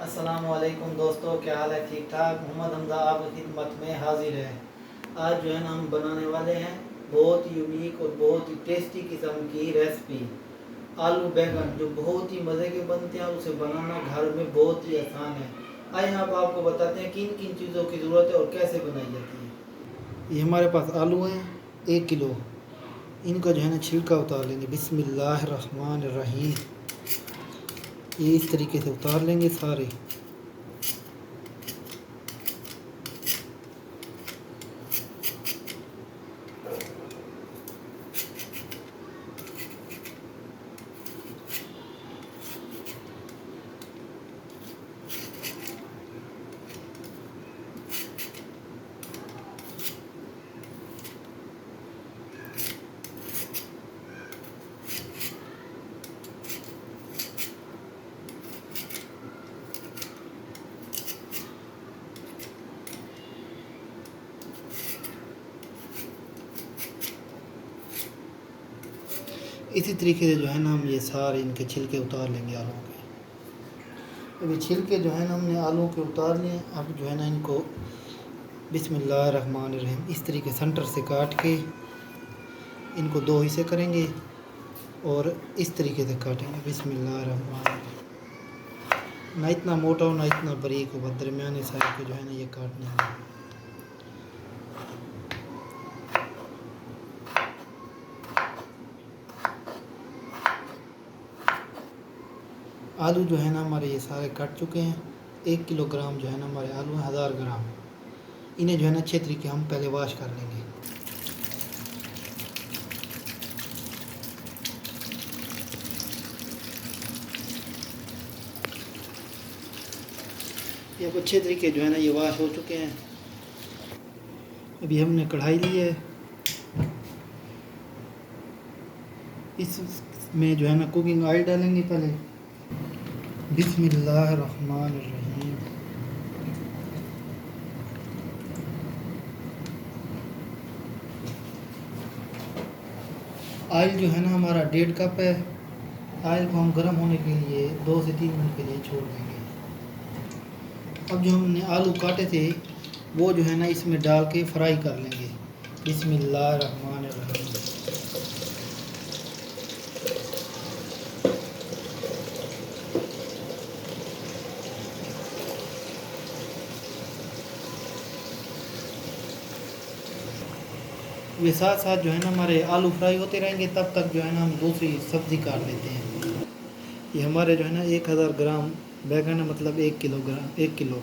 अस्सलाम वालेकुम दोस्तों, क्या हाल है? ठीक ठाक। मोहम्मद हमजा आपकी खिदमत में हाजिर है। आज जो है ना हम बनाने वाले हैं बहुत ही यूनिक और बहुत ही टेस्टी किस्म की रेसिपी आलू बैंगन, जो बहुत ही मज़े के बनते हैं। उसे बनाना घर में बहुत ही आसान है। आइए आप आपको बताते हैं किन किन चीज़ों की ज़रूरत है और कैसे बनाई जाती है। ये हमारे पास आलू हैं 1 किलो। इनका जो है ना छिलका उतार लेंगे। बिस्मिल्लाहिर्रहमानिर्रहीम। ये इस तरीके से उतार लेंगे सारे। इसी तरीके से जो है ना हम ये सारे इनके छिलके उतार लेंगे आलू के। अभी छिलके जो है ना हमने आलू के उतार लिए। अब जो है ना इनको बिस्मिल्लाहिर्रहमानिर्रहीम इस तरीके सेंटर से काट के इनको 2 हिस्से करेंगे और इस तरीके से काटेंगे। बिस्मिल्लाहिर्रहमानिर्रहीम। ना इतना मोटा हो ना इतना बारीक हो, दरमियाने साइज के जो है ना ये काटने हैं। आलू जो है ना हमारे ये सारे कट चुके हैं। 1 किलोग्राम जो है ना हमारे आलू हैं 1000 ग्राम। इन्हें जो है ना अच्छे तरीके हम पहले वॉश कर लेंगे। ये अब अच्छे तरीके जो है ना ये वॉश हो चुके हैं। अभी हमने कढ़ाई ली है। इसमें जो है ना कुकिंग ऑयल डालेंगे पहले। बिस्मिल्लाहिर्रहमानिर्रहीम। ऑयल जो है ना हमारा 1.5 कप है। ऑयल को हम गर्म होने के लिए 2 से 3 मिनट के लिए छोड़ देंगे। अब जो हमने आलू काटे थे वो जो है ना इसमें डाल के फ्राई कर लेंगे। बिस्मिल्लाहिर्रहमानिर्रहीम। ये साथ साथ जो है ना हमारे आलू फ्राई होते रहेंगे। तब तक जो है ना हम दूसरी सब्ज़ी काट लेते हैं। ये हमारे जो है ना 1000 ग्राम बैगन है, मतलब 1 किलो।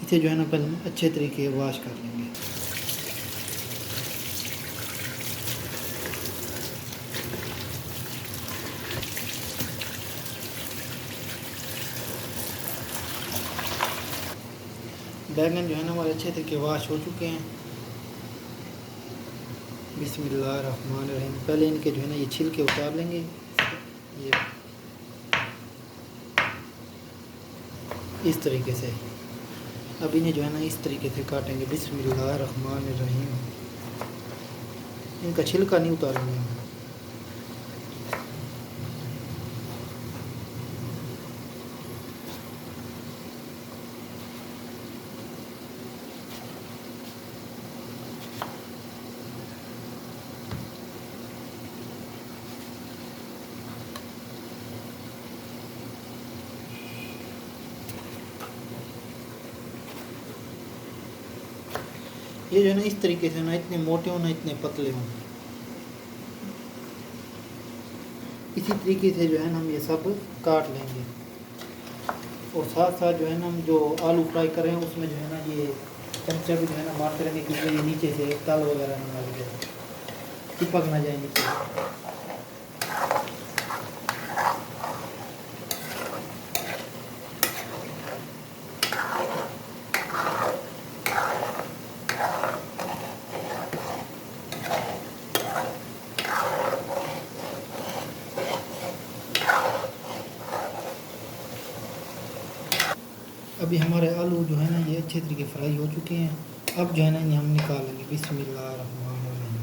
इसे जो है ना पहले अच्छे तरीके वॉश कर लेंगे। बैगन जो है ना हमारे अच्छे तरीके वॉश हो चुके हैं। बिस्मिल्लाहिर्रहमानिर्रहीम। पहले इनके जो है ना ये छिलके उतार लेंगे। ये इस तरीके से। अब इन्हें जो है ना इस तरीके से काटेंगे। बिस्मिल्लाहिर्रहमानिर्रहीम। इनका छिलका नहीं उतारेंगे हम। ये जो है ना इस तरीके से, ना इतने मोटे हो ना इतने पतले हों। इसी तरीके से जो है ना हम ये सब काट लेंगे। और साथ साथ जो है ना हम जो आलू फ्राई कर रहे हैं उसमें जो है ना ये चमचा भी जो है ना मारते रहेंगे, क्योंकि ये नीचे से तल वगैरह ना लग जाए, चिपक ना जाए नीचे। अभी हमारे आलू जो है ना ये अच्छे तरीके फ्राई हो चुके हैं। अब जो है ना इन्हें हम निकालेंगे। बिस्मिल्लाहिर्रहमानिर्रहीम।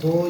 2